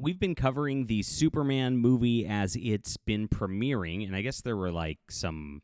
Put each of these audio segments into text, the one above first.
we've been covering the Superman movie as it's been premiering, and I guess there were like some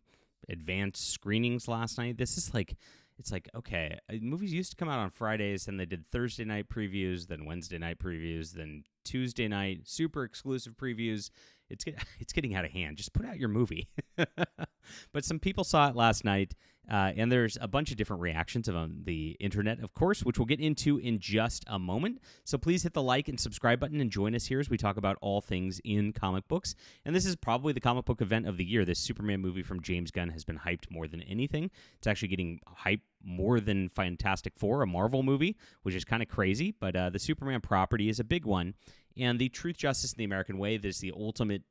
advanced screenings last night. This is like, it's like, okay, movies used to come out on Fridays, and they did Thursday night previews, then Wednesday night previews, then Tuesday night super exclusive previews. It's getting out of hand. Just put out your movie. But some people saw it last night, and there's a bunch of different reactions on the internet, of course, which we'll get into in just a moment. So please hit the like and subscribe button and join us here as we talk about all things in comic books. And this is probably the comic book event of the year. This Superman movie from James Gunn has been hyped more than anything. It's actually getting hyped more than Fantastic Four, a Marvel movie, which is kind of crazy. But the Superman property is a big one. And the Truth, Justice, and the American Way, that is the ultimate,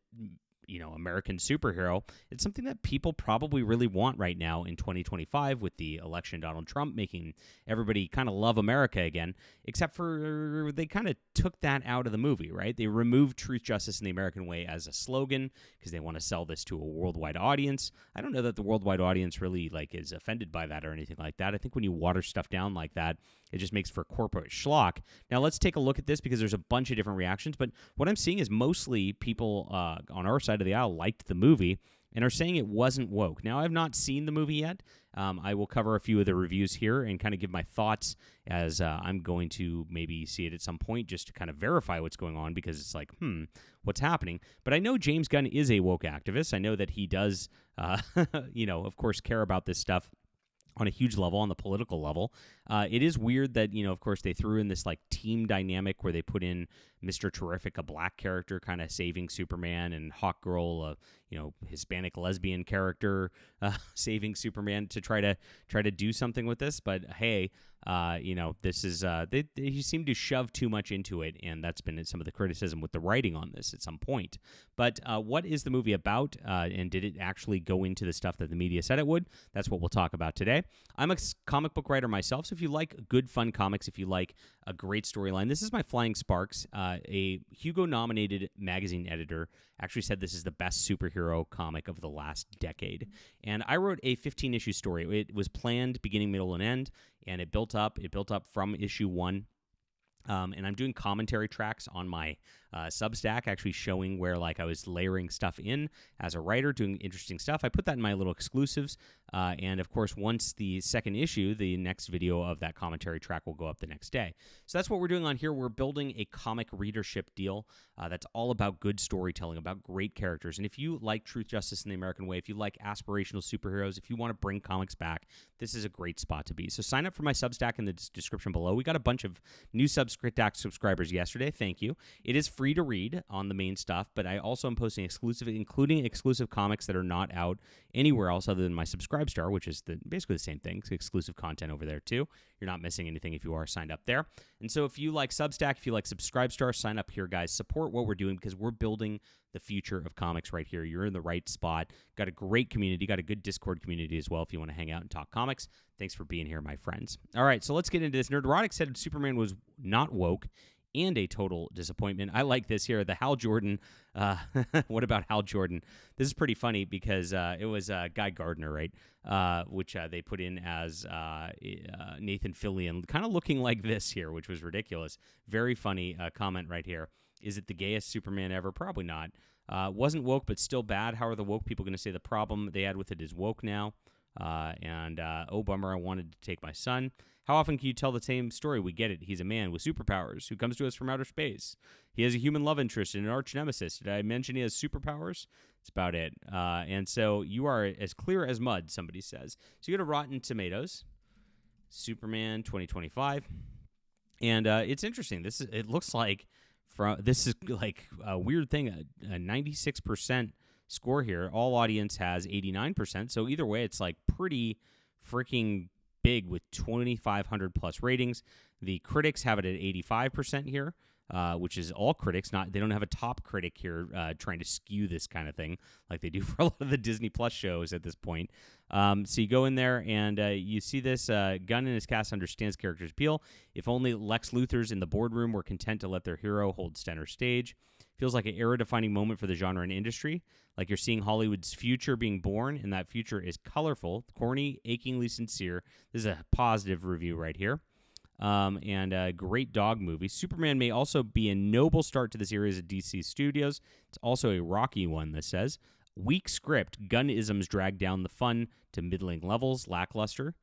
American superhero. It's something that people probably really want right now in 2025 with the election of Donald Trump making everybody kind of love America again, except for they kind of took that out of the movie, right? They removed Truth, Justice, and the American Way as a slogan because they want to sell this to a worldwide audience. I don't know that the worldwide audience really is offended by that or anything like that. I think when you water stuff down like that, it just makes for corporate schlock. Now, let's take a look at this because there's a bunch of different reactions, but what I'm seeing is mostly people on our side of the aisle liked the movie and are saying it wasn't woke. Now, I've not seen the movie yet. I will cover a few of the reviews here and kind of give my thoughts as I'm going to maybe see it at some point just to kind of verify what's going on because it's like, what's happening? But I know James Gunn is a woke activist. I know that he does, of course, care about this stuff on a huge level, on the political level. It is weird that, of course, they threw in this team dynamic where they put in Mr. Terrific, a black character kind of saving Superman, and Hawkgirl, a Hispanic lesbian character saving Superman to try to do something with this. But hey, this is they seem to shove too much into it, and that's been some of the criticism with the writing on this at some point. But what is the movie about, and did it actually go into the stuff that the media said it would? That's what we'll talk about today. I'm a comic book writer myself, so if you like good, fun comics, if you like a great storyline, this is my Flying Sparks. A Hugo-nominated magazine editor actually said this is the best superhero comic of the last decade. And I wrote a 15-issue story. It was planned beginning, middle, and end, and it built up. It built up from issue 1. And I'm doing commentary tracks on my Substack, actually showing where I was layering stuff in as a writer, doing interesting stuff. I put that in my little exclusives. And of course, once the second issue, the next video of that commentary track will go up the next day. So that's what we're doing on here. We're building a comic readership deal that's all about good storytelling, about great characters. And if you like Truth, Justice, and the American Way, if you like aspirational superheroes, if you want to bring comics back, this is a great spot to be. So sign up for my Substack in the description below. We got a bunch of new Substack subscribers yesterday. Thank you. It is free to read on the main stuff, but I also am posting including exclusive comics that are not out anywhere else other than my Subscribestar, which is basically the same thing. It's exclusive content over there too. You're not missing anything if you are signed up there. And so if you like Substack, if you like Subscribestar, sign up here, guys. Support what we're doing because we're building the future of comics right here. You're in the right spot. Got a great community. Got a good Discord community as well if you want to hang out and talk comics. Thanks for being here, my friends. All right, so let's get into this. Nerdrotic said Superman was not woke and a total disappointment. I like this here. The Hal Jordan. What about Hal Jordan? This is pretty funny because it was Guy Gardner, right? Which they put in as Nathan Fillion, kind of looking like this here, which was ridiculous. Very funny comment right here. Is it the gayest Superman ever? Probably not. Wasn't woke, but still bad. How are the woke people going to say the problem they had with it is woke now? Oh, bummer, I wanted to take my son. How often can you tell the same story? We get it. He's a man with superpowers who comes to us from outer space. He has a human love interest and an arch nemesis. Did I mention he has superpowers? That's about it. And so you are as clear as mud, somebody says. So you go to Rotten Tomatoes, Superman 2025. And it's interesting. It looks like this is like a weird thing, a 96% score here. All audience has 89%. So either way, it's pretty freaking big with 2,500 plus ratings. The critics have it at 85% here, which is all critics. They don't have a top critic here trying to skew this kind of thing like they do for a lot of the Disney Plus shows at this point. So you go in there and you see this. Gunn and his cast understands characters' appeal. If only Lex Luthor's in the boardroom were content to let their hero hold center stage. Feels like an era-defining moment for the genre and industry. Like you're seeing Hollywood's future being born, and that future is colorful, corny, achingly sincere. This is a positive review right here. and a great dog movie. Superman may also be a noble start to the series at DC Studios. It's also a rocky one, this says. Weak script. Gunn-isms drag down the fun to middling levels. Lackluster.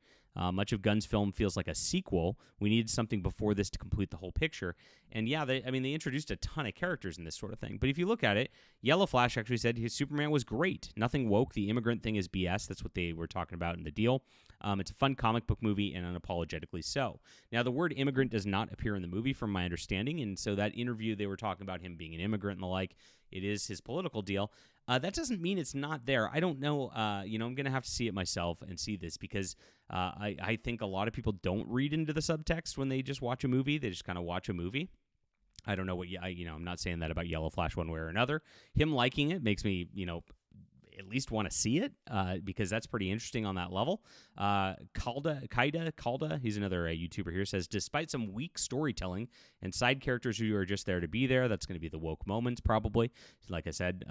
Much of Gunn's film feels like a sequel. We needed something before this to complete the whole picture. And yeah, they introduced a ton of characters in this sort of thing. But if you look at it, Yellow Flash actually said his Superman was great. Nothing woke. The immigrant thing is BS. That's what they were talking about in the deal. It's a fun comic book movie and unapologetically so. Now, the word immigrant does not appear in the movie from my understanding. And so that interview, they were talking about him being an immigrant and the like. It is his political deal. That doesn't mean it's not there. I don't know. I'm going to have to see it myself and see this because I think a lot of people don't read into the subtext when they just watch a movie. They just kind of watch a movie. I don't know what I'm not saying that about Yellow Flash one way or another. Him liking it makes me, at least want to see it because that's pretty interesting on that level. Kalda, he's another YouTuber here, says, despite some weak storytelling and side characters who are just there to be there, that's going to be the woke moments probably. Like I said,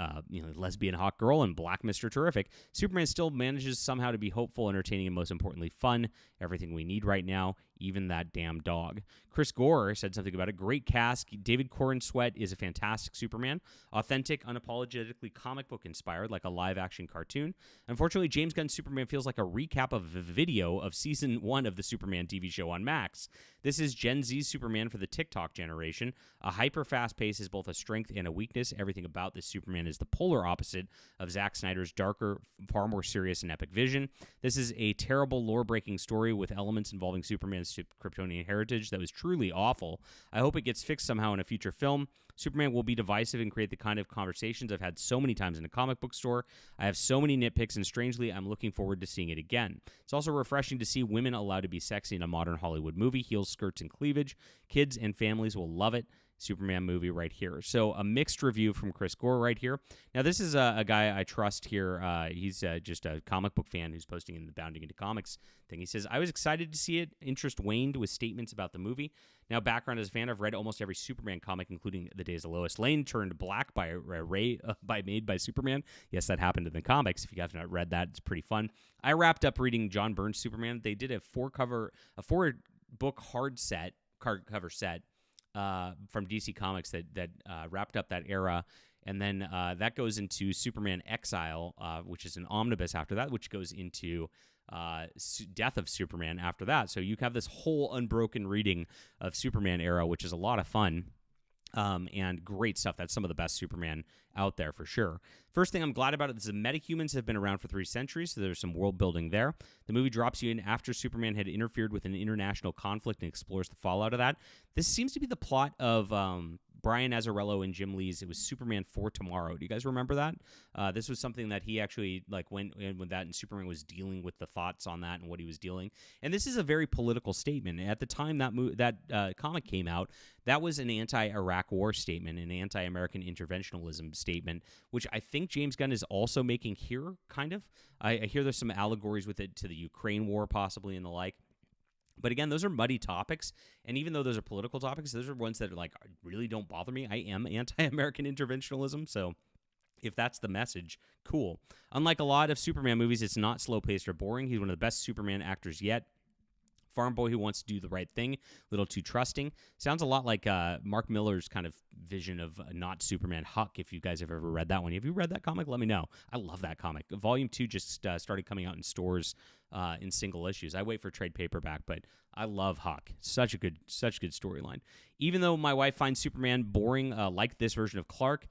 lesbian hot girl and black Mr. Terrific. Superman still manages somehow to be hopeful, entertaining, and most importantly fun. Everything we need right now, even that damn dog. Chris Gore said something about it. Great cast. David Corenswet is a fantastic Superman. Authentic, unapologetically comic book inspired, like a live-action cartoon. Unfortunately, James Gunn's Superman feels like a recap of a video of Season 1 of the Superman TV show on Max. This is Gen Z's Superman for the TikTok generation. A hyper-fast pace is both a strength and a weakness. Everything about this Superman is the polar opposite of Zack Snyder's darker, far more serious and epic vision. This is a terrible, lore-breaking story with elements involving Superman's Kryptonian heritage that was truly awful. I hope it gets fixed somehow in a future film. Superman will be divisive and create the kind of conversations I've had so many times in a comic book store. I have so many nitpicks, and strangely, I'm looking forward to seeing it again. It's also refreshing to see women allowed to be sexy in a modern Hollywood movie. Heels, skirts, and cleavage. Kids and families will love it. Superman movie right here. So a mixed review from Chris Gore right here. Now, this is a guy I trust here. He's just a comic book fan who's posting in the Bounding Into Comics thing. He says, I was excited to see it. Interest waned with statements about the movie. Now, background as a fan, I've read almost every Superman comic, including The Days of Lois Lane turned black by Made by Superman. Yes, that happened in the comics. If you have not read that, it's pretty fun. I wrapped up reading John Byrne's Superman. They did a four-book hardcover set from DC Comics that wrapped up that era. And then that goes into Superman Exile, which is an omnibus after that, which goes into Death of Superman after that. So you have this whole unbroken reading of Superman era, which is a lot of fun. And great stuff. That's some of the best Superman out there for sure. First thing I'm glad about it is the metahumans have been around for 3 centuries, so there's some world building there. The movie drops you in after Superman had interfered with an international conflict and explores the fallout of that. This seems to be the plot of Brian Azzarello and Jim Lee's. It was Superman for Tomorrow. Do you guys remember that? This was something that he actually went when that and Superman was dealing with the thoughts on that and what he was dealing. And this is a very political statement. At the time that comic came out, that was an anti-Iraq war statement, an anti-American interventionalism statement, which I think James Gunn is also making here, kind of. I hear there's some allegories with it to the Ukraine war possibly and the like. But again, those are muddy topics, and even though those are political topics, those are ones that really don't bother me. I am anti-American interventionalism, so if that's the message, cool. Unlike a lot of Superman movies, it's not slow-paced or boring. He's one of the best Superman actors yet. Farm boy who wants to do the right thing, a little too trusting. Sounds a lot like Mark Miller's kind of vision of not Superman, Huck, if you guys have ever read that one. Have you read that comic? Let me know. I love that comic. Volume 2 just started coming out in stores in single issues. I wait for trade paperback, but I love Huck. Such a good storyline. Even though my wife finds Superman boring, like this version of Clark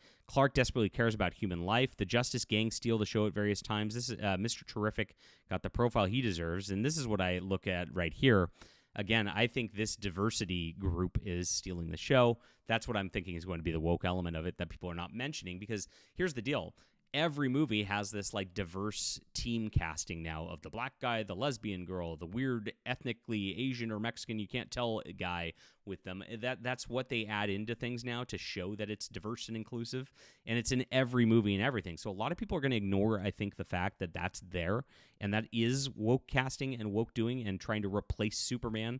desperately cares about human life. The Justice Gang steal the show at various times. This is Mr. Terrific got the profile he deserves, and this is what I look at right here. Again, I think this diversity group is stealing the show. That's what I'm thinking is going to be the woke element of it that people are not mentioning, because here's the deal. Every movie has this diverse team casting now of the black guy, the lesbian girl, the weird ethnically Asian or Mexican you can't tell guy with them. That's what they add into things now to show that it's diverse and inclusive, and it's in every movie and everything. So a lot of people are going to ignore, I think, the fact that that's there, and that is woke casting and woke doing and trying to replace Superman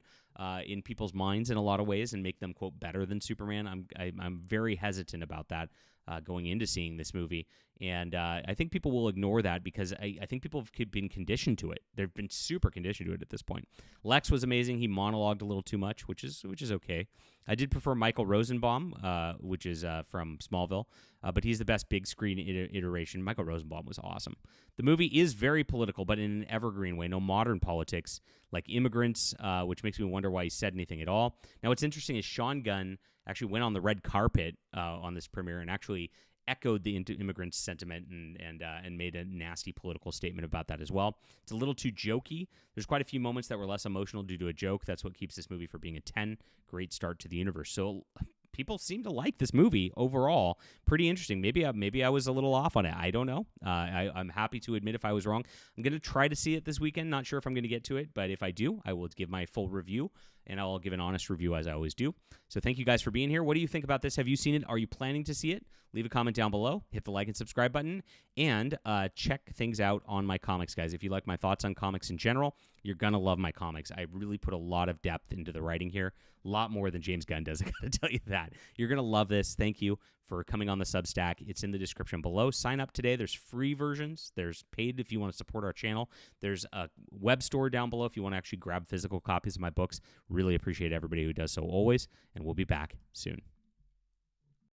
in people's minds in a lot of ways and make them, quote, better than Superman. I'm very hesitant about that. going into seeing this movie. And I think people will ignore that because I think people have been conditioned to it. They've been super conditioned to it at this point. Lex was amazing. He monologued a little too much, which is okay. I did prefer Michael Rosenbaum, which is from Smallville, but he's the best big screen iteration. Michael Rosenbaum was awesome. The movie is very political, but in an evergreen way. No modern politics like immigrants, which makes me wonder why he said anything at all. Now, what's interesting is Sean Gunn actually went on the red carpet on this premiere and actually echoed the immigrant sentiment and made a nasty political statement about that as well. It's a little too jokey. There's quite a few moments that were less emotional due to a joke. That's what keeps this movie from being a 10. Great start to the universe. So people seem to like this movie overall. Pretty interesting. Maybe I was a little off on it. I don't know. I'm happy to admit if I was wrong. I'm going to try to see it this weekend. Not sure if I'm going to get to it, but if I do, I will give my full review, and I'll give an honest review as I always do. So thank you guys for being here. What do you think about this? Have you seen it? Are you planning to see it? Leave a comment down below. Hit the like and subscribe button, and check things out on my comics, guys. If you like my thoughts on comics in general, you're going to love my comics. I really put a lot of depth into the writing here, a lot more than James Gunn does. I got to tell you that. You're going to love this. Thank you for coming on the Substack. It's in the description below. Sign up today. There's free versions. There's paid if you want to support our channel. There's a web store down below if you want to actually grab physical copies of my books. Really appreciate everybody who does so always, and we'll be back soon.